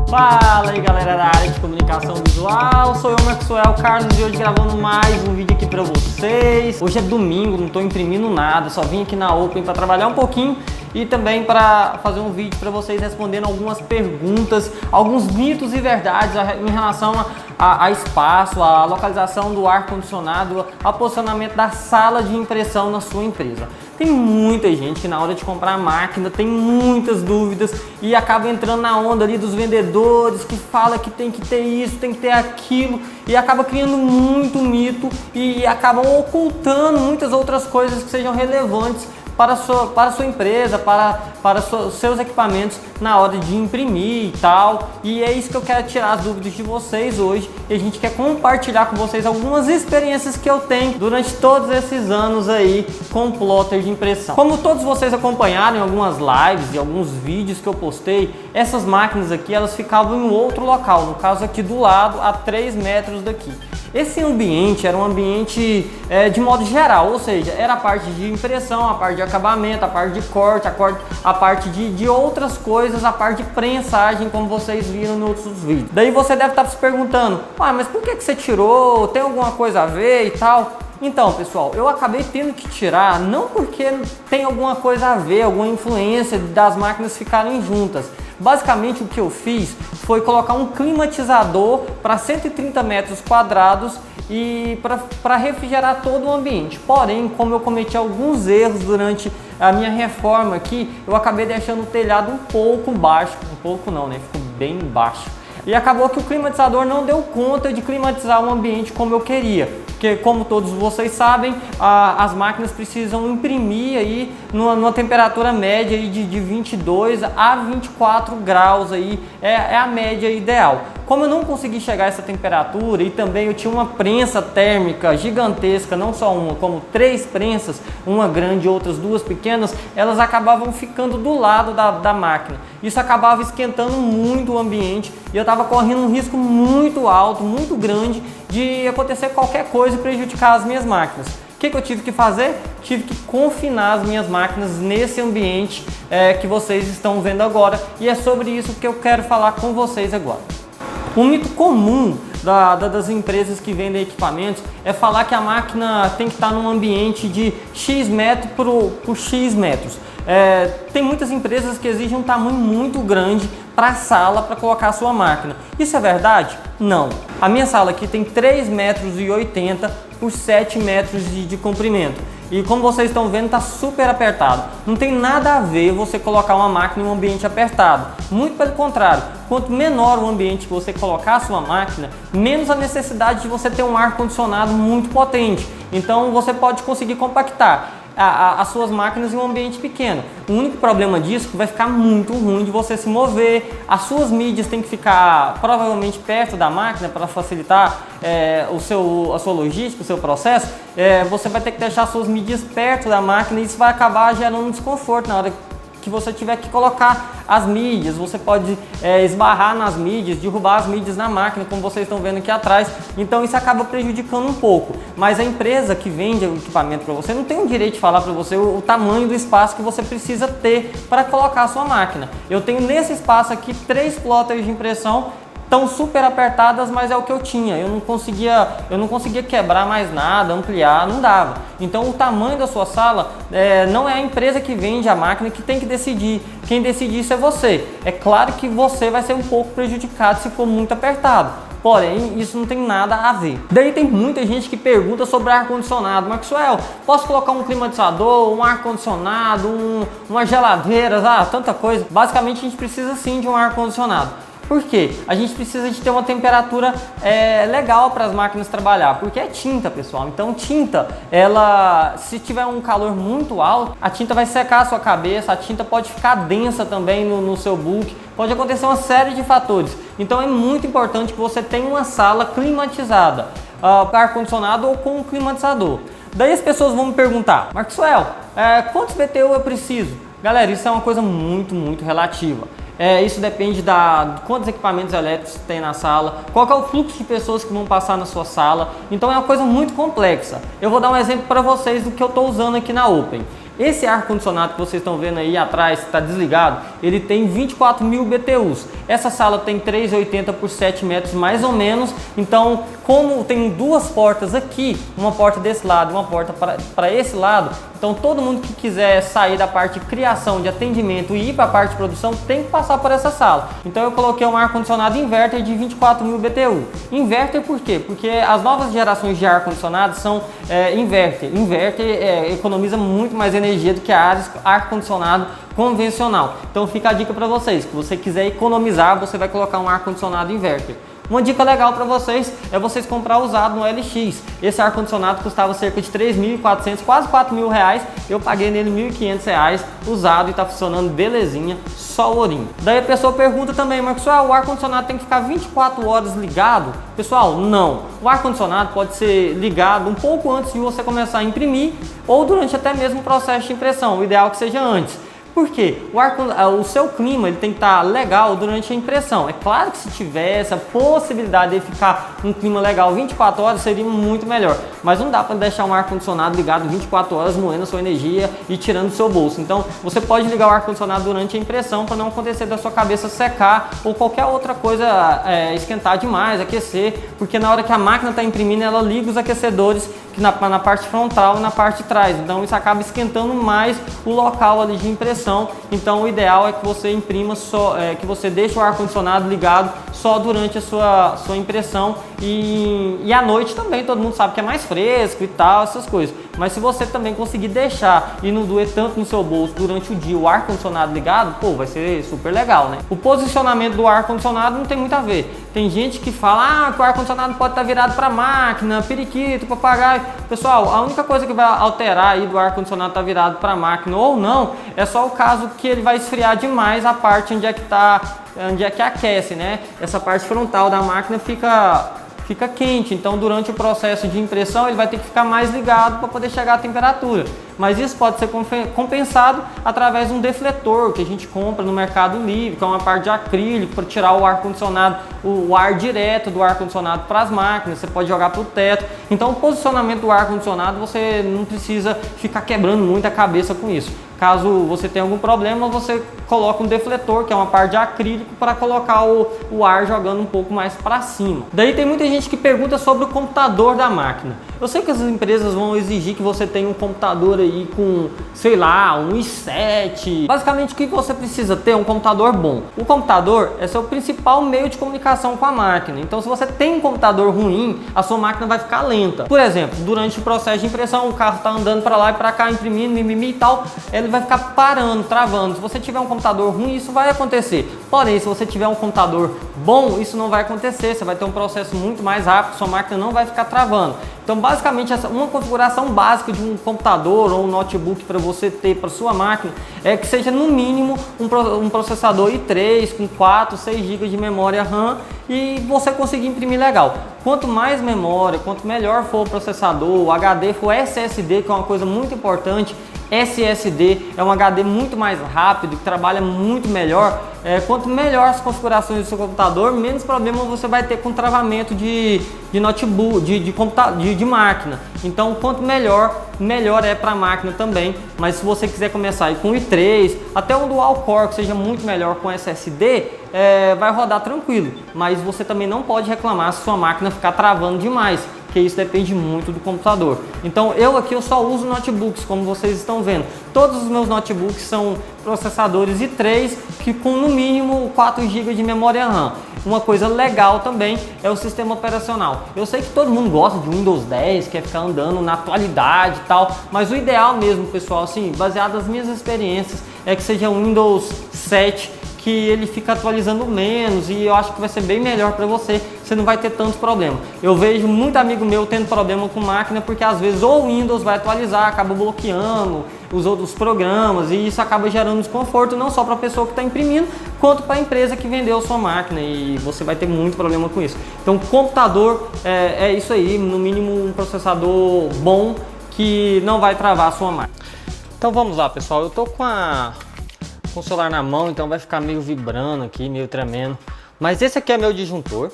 Fala aí galera da área de comunicação visual, sou eu, Maxwell Carlos, e hoje gravando mais um vídeo aqui pra vocês. Hoje é domingo, não tô imprimindo nada, só vim aqui na Open para trabalhar um pouquinho e também para fazer um vídeo para vocês respondendo algumas perguntas, alguns mitos e verdades em relação a espaço, a localização do ar-condicionado, ao posicionamento da sala de impressão na sua empresa. Tem muita gente que na hora de comprar a máquina tem muitas dúvidas e acaba entrando na onda ali dos vendedores que fala que tem que ter isso, tem que ter aquilo, e acaba criando muito mito e acabam ocultando muitas outras coisas que sejam relevantes para a sua empresa, para os seus equipamentos na hora de imprimir e tal. E é isso que eu quero tirar as dúvidas de vocês hoje, e a gente quer compartilhar com vocês algumas experiências que eu tenho durante todos esses anos aí com plotter de impressão. Como todos vocês acompanharam em algumas lives e alguns vídeos que eu postei, essas máquinas aqui elas ficavam em outro local, no caso aqui do lado, a 3 metros daqui. Esse ambiente era um ambiente de modo geral, ou seja, era a parte de impressão, a parte de acabamento, a parte de corte, a parte de outras coisas, a parte de prensagem, como vocês viram nos outros vídeos. Daí você deve estar se perguntando, mas por que você tirou? Tem alguma coisa a ver e tal? Então, pessoal, eu acabei tendo que tirar, não porque tem alguma coisa a ver, alguma influência das máquinas ficarem juntas. Basicamente o que eu fiz foi colocar um climatizador para 130 metros quadrados e para refrigerar todo o ambiente. Porém, como eu cometi alguns erros durante a minha reforma aqui, eu acabei deixando o telhado um pouco baixo, um pouco não, né? Ficou bem baixo. E acabou que o climatizador não deu conta de climatizar o ambiente como eu queria. Porque, como todos vocês sabem, as máquinas precisam imprimir aí numa temperatura média aí de 22 a 24 graus, aí é a média ideal. Como eu não consegui chegar a essa temperatura e também eu tinha uma prensa térmica gigantesca, não só uma, como 3 prensas, uma grande e outras 2 pequenas, elas acabavam ficando do lado da máquina. Isso acabava esquentando muito o ambiente e eu estava correndo um risco muito alto, muito grande de acontecer qualquer coisa e prejudicar as minhas máquinas. O que eu tive que fazer? Tive que confinar as minhas máquinas nesse ambiente que vocês estão vendo agora, e é sobre isso que eu quero falar com vocês agora. Um mito comum das empresas que vendem equipamentos é falar que a máquina tem que estar num ambiente de X metros por X metros. Tem muitas empresas que exigem um tamanho muito grande para a sala para colocar a sua máquina. Isso é verdade? Não. A minha sala aqui tem 3,80 metros por 7 metros de comprimento. E como vocês estão vendo, está super apertado. Não tem nada a ver você colocar uma máquina em um ambiente apertado. Muito pelo contrário, quanto menor o ambiente que você colocar a sua máquina, menos a necessidade de você ter um ar-condicionado muito potente. Então você pode conseguir compactar as suas máquinas em um ambiente pequeno. O único problema disso é que vai ficar muito ruim de você se mover. As suas mídias têm que ficar provavelmente perto da máquina para facilitar a sua logística, o seu processo. Você vai ter que deixar as suas mídias perto da máquina e isso vai acabar gerando um desconforto na hora que você tiver que colocar as mídias. Você pode esbarrar nas mídias, derrubar as mídias na máquina, como vocês estão vendo aqui atrás. Então isso acaba prejudicando um pouco. Mas a empresa que vende o equipamento para você não tem o direito de falar para você o tamanho do espaço que você precisa ter para colocar a sua máquina. Eu tenho nesse espaço aqui 3 plotters de impressão. Estão super apertadas, mas é o que eu tinha. Eu não conseguia quebrar mais nada, ampliar, não dava. Então o tamanho da sua sala não é a empresa que vende a máquina que tem que decidir. Quem decide isso é você. É claro que você vai ser um pouco prejudicado se for muito apertado. Porém, isso não tem nada a ver. Daí tem muita gente que pergunta sobre ar-condicionado. Maxwell, posso colocar um climatizador, um ar-condicionado, uma geladeira, tanta coisa. Basicamente a gente precisa sim de um ar-condicionado. Por quê? A gente precisa de ter uma temperatura legal para as máquinas trabalhar, porque é tinta, pessoal. Então tinta, se tiver um calor muito alto, a tinta vai secar a sua cabeça, a tinta pode ficar densa também no seu book, pode acontecer uma série de fatores. Então é muito importante que você tenha uma sala climatizada, com ar-condicionado ou com um climatizador. Daí as pessoas vão me perguntar, Maxwell, quantos BTU eu preciso? Galera, isso é uma coisa muito relativa. Isso depende de quantos equipamentos elétricos tem na sala, qual é o fluxo de pessoas que vão passar na sua sala. Então é uma coisa muito complexa. Eu vou dar um exemplo para vocês do que eu estou usando aqui na Open. Esse ar-condicionado que vocês estão vendo aí atrás, está desligado, ele tem 24.000 BTUs. Essa sala tem 3,80 por 7 metros mais ou menos, então como tem duas portas aqui, uma porta desse lado, uma porta para esse lado, então todo mundo que quiser sair da parte de criação, de atendimento e ir para a parte de produção tem que passar por essa sala. Então eu coloquei um ar-condicionado inverter de 24.000 BTU. Inverter por quê? Porque as novas gerações de ar-condicionado são inverter. Inverter economiza muito mais energia do que ar-condicionado convencional. Então fica a dica para vocês, se você quiser economizar, você vai colocar um ar-condicionado inverter. Uma dica legal para vocês é vocês comprar usado no LX. Esse ar-condicionado custava cerca de 3.400, quase 4.000 reais. Eu paguei nele 1.500 reais usado e está funcionando belezinha, só o ourinho. Daí a pessoa pergunta também, Marcos, o ar-condicionado tem que ficar 24 horas ligado? Pessoal, não. O ar-condicionado pode ser ligado um pouco antes de você começar a imprimir ou durante até mesmo o processo de impressão. O ideal é que seja antes. Por quê? O seu clima ele tem que estar legal durante a impressão. É claro que se tiver essa possibilidade de ficar um clima legal 24 horas seria muito melhor. Mas não dá para deixar um ar-condicionado ligado 24 horas moendo a sua energia e tirando do seu bolso. Então você pode ligar o ar-condicionado durante a impressão para não acontecer da sua cabeça secar ou qualquer outra coisa esquentar demais, aquecer. Porque na hora que a máquina está imprimindo ela liga os aquecedores na parte frontal e na parte de trás, então isso acaba esquentando mais o local ali de impressão. Então o ideal é que você imprima só, que você deixe o ar-condicionado ligado só durante a sua impressão e à noite também, todo mundo sabe que é mais fresco e tal, essas coisas. Mas se você também conseguir deixar e não doer tanto no seu bolso durante o dia o ar-condicionado ligado, pô, vai ser super legal, né? O posicionamento do ar-condicionado não tem muito a ver. Tem gente que fala que o ar-condicionado pode estar virado para máquina, periquito, papagaio. Pessoal, a única coisa que vai alterar aí do ar-condicionado estar virado para máquina ou não, é só o caso que ele vai esfriar demais a parte onde é que aquece, né? Essa parte frontal da máquina fica quente, então durante o processo de impressão ele vai ter que ficar mais ligado para poder chegar à temperatura. Mas isso pode ser compensado através de um defletor que a gente compra no Mercado Livre, que é uma parte de acrílico para tirar o ar-condicionado, o ar direto do ar-condicionado para as máquinas, você pode jogar para o teto. Então o posicionamento do ar-condicionado você não precisa ficar quebrando muito a cabeça com isso. Caso você tenha algum problema, você coloca um defletor, que é uma parte de acrílico, para colocar o ar jogando um pouco mais para cima. Daí tem muita gente que pergunta sobre o computador da máquina. Eu sei que as empresas vão exigir que você tenha um computador aí com, sei lá, um i7. Basicamente o que você precisa ter é um computador bom. O computador é seu principal meio de comunicação com a máquina. Então se você tem um computador ruim, a sua máquina vai ficar lenta. Por exemplo, durante o processo de impressão, o carro está andando para lá e para cá, imprimindo, mimimi e tal, ele vai ficar parando, travando. Se você tiver um computador ruim, isso vai acontecer. Porém, se você tiver um computador bom, isso não vai acontecer. Você vai ter um processo muito mais rápido, sua máquina não vai ficar travando. Então, basicamente, uma configuração básica de um computador ou um notebook para você ter para sua máquina é que seja no mínimo um processador i3 com 4, 6 GB de memória RAM e você conseguir imprimir legal. Quanto mais memória, quanto melhor for o processador, o HD for SSD, que é uma coisa muito importante. SSD é um HD muito mais rápido, que trabalha muito melhor. Quanto melhor as configurações do seu computador, menos problema você vai ter com travamento de notebook, de máquina. Então, quanto melhor é para a máquina também. Mas se você quiser começar aí com i3, até um dual core que seja muito melhor com SSD, vai rodar tranquilo. Mas você também não pode reclamar se sua máquina ficar travando demais, porque isso depende muito do computador. Então eu só uso notebooks, como vocês estão vendo. Todos os meus notebooks são processadores i3 que com no mínimo 4 GB de memória RAM. Uma coisa legal também é o sistema operacional. Eu sei que todo mundo gosta de Windows 10, quer ficar andando na atualidade e tal, mas o ideal mesmo, pessoal, assim, baseado nas minhas experiências, é que seja Windows 7, que ele fica atualizando menos e eu acho que vai ser bem melhor para você, você não vai ter tantos problemas. Eu vejo muito amigo meu tendo problema com máquina porque às vezes ou o Windows vai atualizar, acaba bloqueando os outros programas e isso acaba gerando desconforto não só para a pessoa que está imprimindo, quanto para a empresa que vendeu a sua máquina e você vai ter muito problema com isso. Então computador é isso aí, no mínimo um processador bom que não vai travar a sua máquina. Então vamos lá, pessoal, eu tô com o celular na mão, então vai ficar meio vibrando aqui, meio tremendo. Mas esse aqui é meu disjuntor.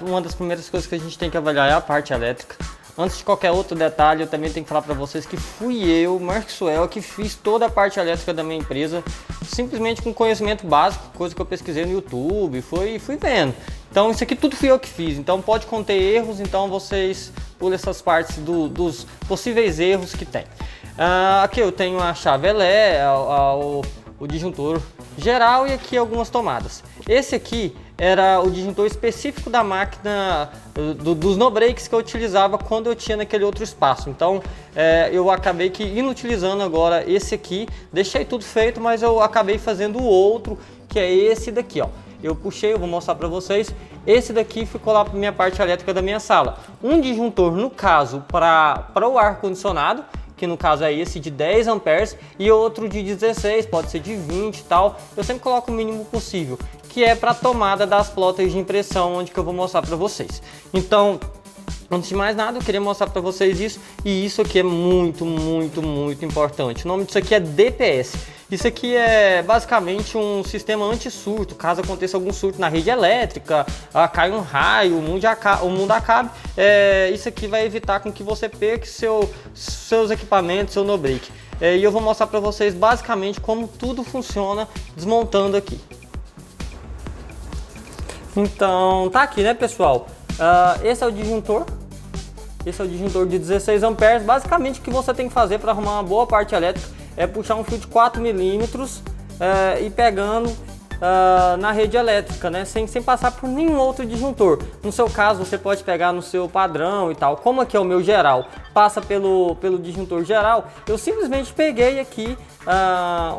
Uma das primeiras coisas que a gente tem que avaliar é a parte elétrica. Antes de qualquer outro detalhe, eu também tenho que falar para vocês que fui eu, Maxwell, que fiz toda a parte elétrica da minha empresa, simplesmente com conhecimento básico, coisa que eu pesquisei no YouTube, fui vendo. Então isso aqui tudo fui eu que fiz, então pode conter erros, então vocês pulam essas partes dos possíveis erros que tem. Aqui eu tenho a chave relé, o disjuntor geral e aqui algumas tomadas. Esse aqui era o disjuntor específico da máquina dos no breaks que eu utilizava quando eu tinha naquele outro espaço. Então eu acabei que inutilizando agora esse aqui, deixei tudo feito, mas eu acabei fazendo o outro, que é esse daqui, ó. Eu puxei, eu vou mostrar para vocês. Esse daqui ficou lá para minha parte elétrica da minha sala. Um disjuntor, no caso, para o ar-condicionado, que no caso é esse de 10 amperes, e outro de 16, pode ser de 20 e tal. Eu sempre coloco o mínimo possível, que é para a tomada das plotters de impressão, onde que eu vou mostrar para vocês. Então, antes de mais nada, eu queria mostrar para vocês isso, e isso aqui é muito importante. O nome disso aqui é DPS. Isso aqui é basicamente um sistema anti-surto, caso aconteça algum surto na rede elétrica, cai um raio, o mundo acabe, isso aqui vai evitar com que você perca seus equipamentos, seu no-break. E eu vou mostrar para vocês basicamente como tudo funciona desmontando aqui. Então, tá aqui, né, pessoal? Esse é o disjuntor. Esse é o disjuntor de 16 amperes. Basicamente o que você tem que fazer para arrumar uma boa parte elétrica é puxar um fio de 4 milímetros e pegando na rede elétrica, né? Sem passar por nenhum outro disjuntor. No seu caso, você pode pegar no seu padrão e tal. Como aqui é o meu geral, passa pelo disjuntor geral, eu simplesmente peguei aqui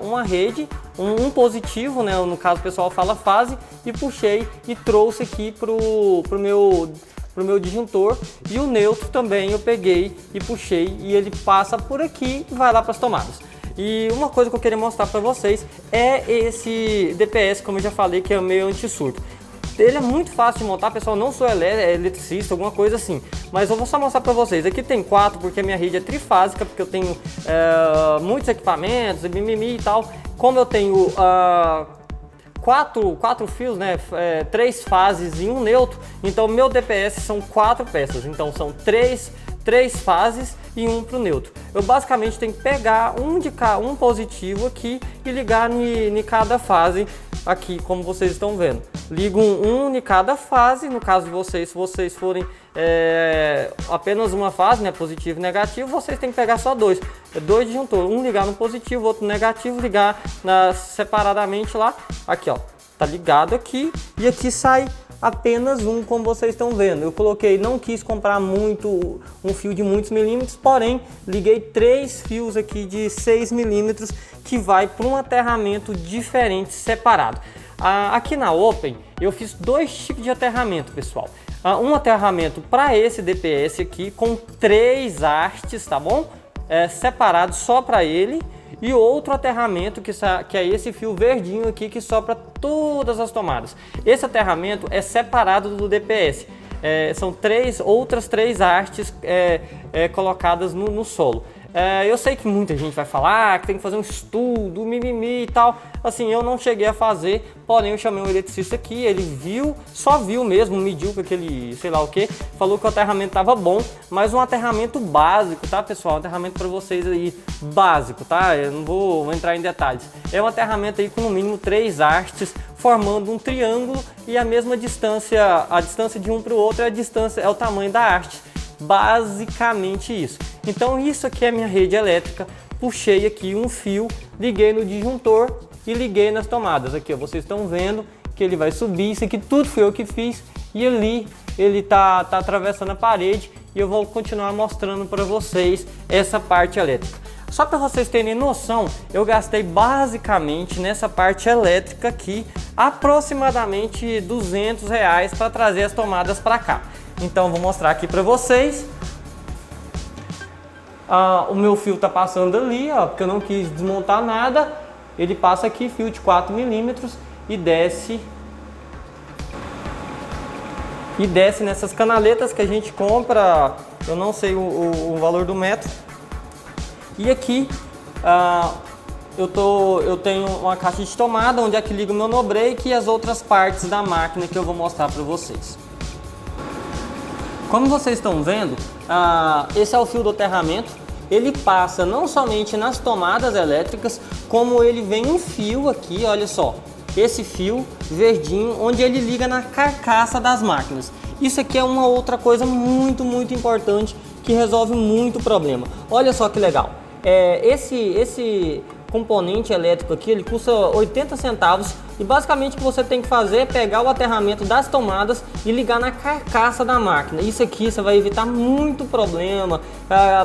uma rede, um positivo, né? No caso o pessoal fala fase, e puxei e trouxe aqui pro meu disjuntor, e o neutro também eu peguei e puxei e ele passa por aqui e vai lá para as tomadas. E uma coisa que eu queria mostrar para vocês é esse DPS, como eu já falei, que é meio anti-surto. Ele é muito fácil de montar, pessoal, não sou eletricista, alguma coisa assim, mas eu vou só mostrar para vocês. Aqui tem 4 porque a minha rede é trifásica, porque eu tenho muitos equipamentos, mimimi e tal. Como eu tenho quatro fios, né, 3 fases e um neutro, então meu DPS são 4 peças, então são 3 fases e um para o neutro. Eu basicamente tenho que pegar um positivo aqui e ligar em cada fase aqui, como vocês estão vendo. Ligo um em cada fase, no caso de vocês, se vocês forem apenas uma fase, né, positivo e negativo, vocês têm que pegar só dois disjuntores, um ligar no positivo, outro no negativo, ligar separadamente lá, aqui ó, tá ligado aqui, e aqui sai apenas um, como vocês estão vendo. Eu coloquei, não quis comprar um fio de muitos milímetros, porém liguei 3 fios aqui de 6 milímetros que vai para um aterramento diferente, separado. Aqui na Open eu fiz 2 tipos de aterramento, pessoal. Um aterramento para esse DPS aqui com 3 hastes, tá bom? Separado só para ele. E outro aterramento que é esse fio verdinho aqui que sopra todas as tomadas. Esse aterramento é separado do DPS. São outras 3 hastes colocadas no solo. Eu sei que muita gente vai falar que tem que fazer um estudo, mimimi e tal. Assim, eu não cheguei a fazer, porém eu chamei um eletricista aqui, ele viu, só viu mesmo, mediu com aquele sei lá o que, falou que o aterramento estava bom, mas um aterramento básico, tá, pessoal? Um aterramento para vocês aí, básico, tá? Eu não vou entrar em detalhes. É um aterramento aí com no mínimo 3 hastes, formando um triângulo, e a mesma distância, a distância de um para o outro é o tamanho da haste. Basicamente isso. Então isso aqui é a minha rede elétrica. Puxei aqui um fio, liguei no disjuntor e liguei nas tomadas. Aqui ó, vocês estão vendo que ele vai subir. Isso aqui tudo foi eu que fiz. E ali ele tá atravessando a parede, e eu vou continuar mostrando para vocês essa parte elétrica. Só para vocês terem noção, eu gastei basicamente nessa parte elétrica aqui aproximadamente R$200 para trazer as tomadas para cá. Então vou mostrar aqui para vocês. O meu fio tá passando ali, ó, porque eu não quis desmontar nada. Ele passa aqui, fio de 4 milímetros, e desce nessas canaletas que a gente compra. Eu não sei o valor do metro. E aqui eu tenho uma caixa de tomada onde é que liga o meu no-break e as outras partes da máquina que eu vou mostrar para vocês. Como vocês estão vendo, esse é o fio do aterramento. Ele passa não somente nas tomadas elétricas, como ele vem um fio aqui, olha só. Esse fio verdinho, onde ele liga na carcaça das máquinas. Isso aqui é uma outra coisa muito importante que resolve muito problema. Olha só que legal. Esse componente elétrico aqui, ele custa 80 centavos e basicamente o que você tem que fazer é pegar o aterramento das tomadas e ligar na carcaça da máquina. Isso aqui você vai evitar muito problema,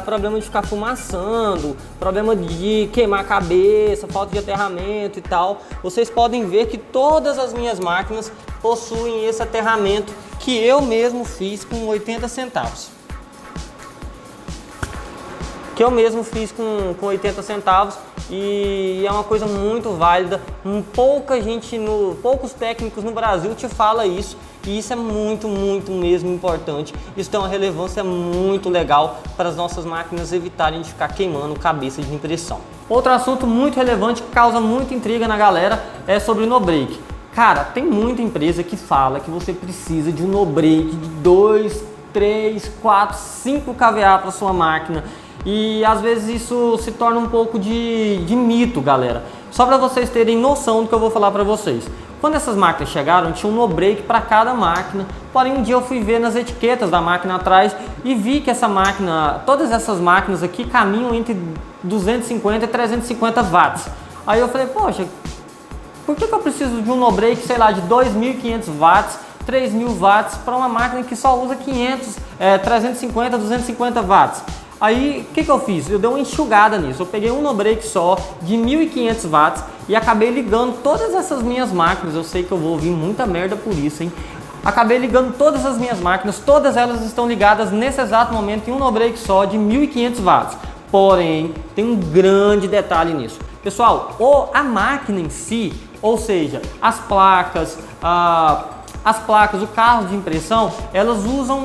problema de ficar fumaçando, problema de queimar a cabeça, falta de aterramento e tal. Vocês podem ver que todas as minhas máquinas possuem esse aterramento que eu mesmo fiz com 80 centavos. Que eu mesmo fiz com 80 centavos e é uma coisa muito válida. Poucos técnicos no Brasil te falam isso e isso é muito mesmo importante. Isso tem uma relevância muito legal para as nossas máquinas evitarem de ficar queimando cabeça de impressão. Outro assunto muito relevante que causa muita intriga na galera é sobre o no-break. Cara, tem muita empresa que fala que você precisa de um no-break de 2, 3, 4, 5 kVA para sua máquina. E às vezes isso se torna um pouco de mito, galera. Só para vocês terem noção do que eu vou falar para vocês. Quando essas máquinas chegaram, tinha um no-break para cada máquina. Porém, um dia eu fui ver nas etiquetas da máquina atrás e vi que todas essas máquinas aqui caminham entre 250 e 350 watts. Aí eu falei, poxa, por que eu preciso de um no-break, sei lá, de 2.500 watts, 3.000 watts para uma máquina que só usa 350, 250 watts? Aí, o que eu fiz? Eu dei uma enxugada nisso. Eu peguei um no-break só de 1.500 watts e acabei ligando todas essas minhas máquinas. Eu sei que eu vou ouvir muita merda por isso, hein? Acabei ligando todas as minhas máquinas, todas elas estão ligadas nesse exato momento em um no-break só de 1.500 watts. Porém, tem um grande detalhe nisso. Pessoal, a máquina em si, ou seja, as placas, o carro de impressão, elas usam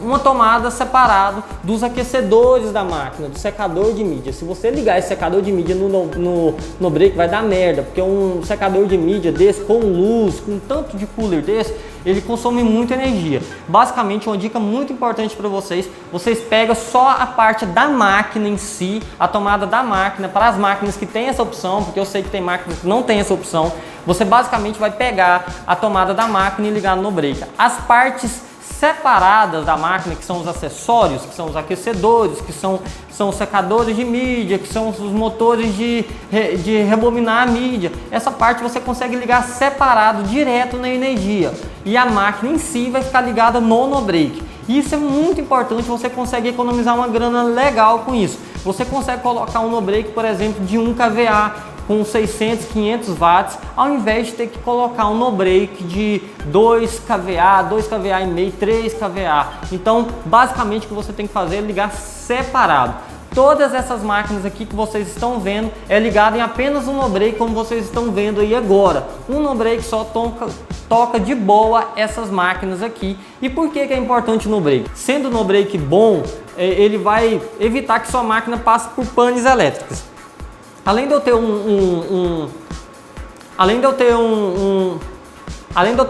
uma tomada separada dos aquecedores da máquina, do secador de mídia. Se você ligar esse secador de mídia no break, vai dar merda, porque um secador de mídia desse, com luz, com tanto de cooler desse, ele consome muita energia. Basicamente, uma dica muito importante para vocês pegam só a parte da máquina em si, a tomada da máquina, para as máquinas que tem essa opção, porque eu sei que tem máquinas que não tem essa opção. Você basicamente vai pegar a tomada da máquina e ligar no break. As partes separadas da máquina, que são os acessórios, que são os aquecedores, que são os secadores de mídia, que são os motores de rebobinar a mídia. Essa parte você consegue ligar separado, direto na energia. E a máquina em si vai ficar ligada no break. Isso é muito importante, você consegue economizar uma grana legal com isso. Você consegue colocar um no-break, por exemplo, de 1 kVA, com 600, 500 watts, ao invés de ter que colocar um no-break de 2 kVA, 2 kVA e meio, 3 kVA. Então, basicamente o que você tem que fazer é ligar separado. Todas essas máquinas aqui que vocês estão vendo é ligado em apenas um no-break, como vocês estão vendo aí agora. Um no-break só toca de boa essas máquinas aqui. E por que é importante o no-break? Sendo o no-break bom, ele vai evitar que sua máquina passe por panes elétricas. Além de eu ter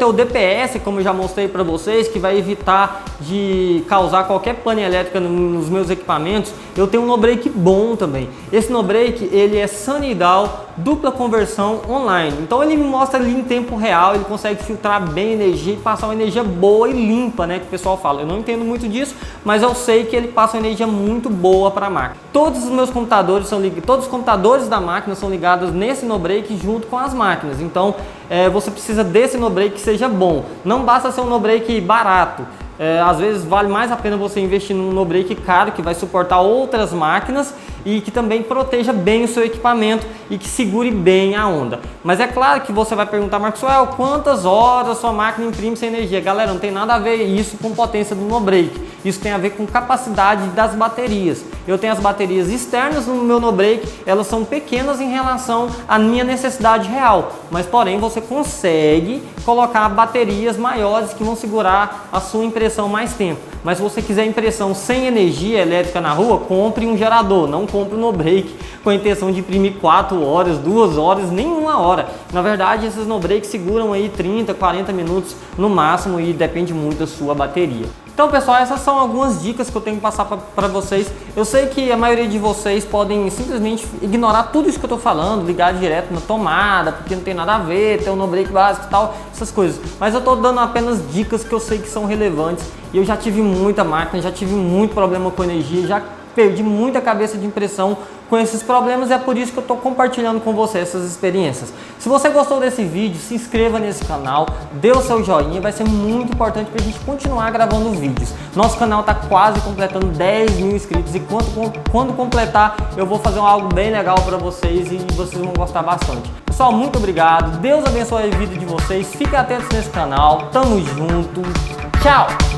o DPS, como eu já mostrei para vocês, que vai evitar de causar qualquer pane elétrica nos meus equipamentos, eu tenho um no-break bom também. Esse no-break, ele é Sanidal, dupla conversão online. Então ele me mostra ali em tempo real, ele consegue filtrar bem a energia e passar uma energia boa e limpa, né, que o pessoal fala. Eu não entendo muito disso, mas eu sei que ele passa uma energia muito boa para a máquina. Todos os meus computadores todos os computadores da máquina são ligados nesse no-break junto com as máquinas. Então você precisa desse no-break que seja bom. Não basta ser um no-break barato. Às vezes vale mais a pena você investir num no-break caro que vai suportar outras máquinas e que também proteja bem o seu equipamento e que segure bem a onda. Mas é claro que você vai perguntar, Maxwell, quantas horas sua máquina imprime sem energia? Galera, não tem nada a ver isso com potência do no-break. Isso tem a ver com capacidade das baterias. Eu tenho as baterias externas no meu no-break, elas são pequenas em relação à minha necessidade real. Mas porém você consegue colocar baterias maiores que vão segurar a sua impressão mais tempo. Mas se você quiser impressão sem energia elétrica na rua, compre um gerador, não compre um no-break com a intenção de imprimir 4 horas, 2 horas, nem 1 hora. Na verdade, esses no-breaks seguram aí 30, 40 minutos no máximo e depende muito da sua bateria. Então, pessoal, essas são algumas dicas que eu tenho que passar para vocês. Eu sei que a maioria de vocês podem simplesmente ignorar tudo isso que eu tô falando, ligar direto na tomada, porque não tem nada a ver, ter um no-break básico e tal, essas coisas. Mas eu tô dando apenas dicas que eu sei que são relevantes. E eu já tive muita máquina, já tive muito problema com energia, já perdi muita cabeça de impressão com esses problemas, e é por isso que eu estou compartilhando com você essas experiências. Se você gostou desse vídeo, se inscreva nesse canal, dê o seu joinha, vai ser muito importante para a gente continuar gravando vídeos. Nosso canal está quase completando 10 mil inscritos, e quando completar eu vou fazer algo bem legal para vocês e vocês vão gostar bastante. Pessoal, muito obrigado, Deus abençoe a vida de vocês, fiquem atentos nesse canal, tamo junto, tchau!